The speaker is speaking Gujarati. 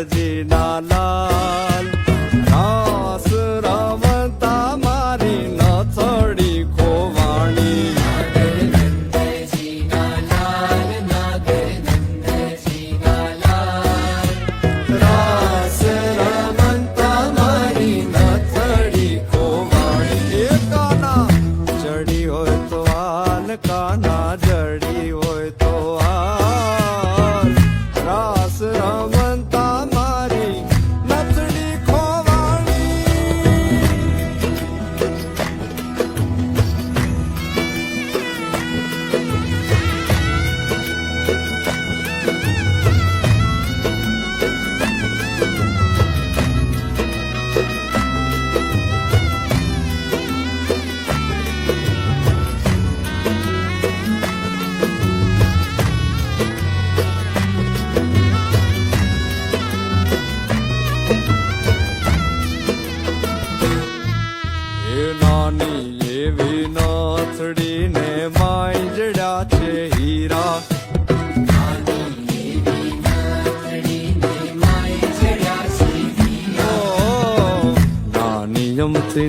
નંદજીના લાલ રાસ રમતા મારી નથડી ખોવાણી રાસ રમતા મારી નથડી ખોવાણી એ કાના ચડી હોય તો હાલ કાના જડી હોય તો હાલ રાસ રમતા મારી નથડી ખોવાણી એ નાની એવી નથડીને માંજડ્યા છે હીરા ઓ, નાની અમથી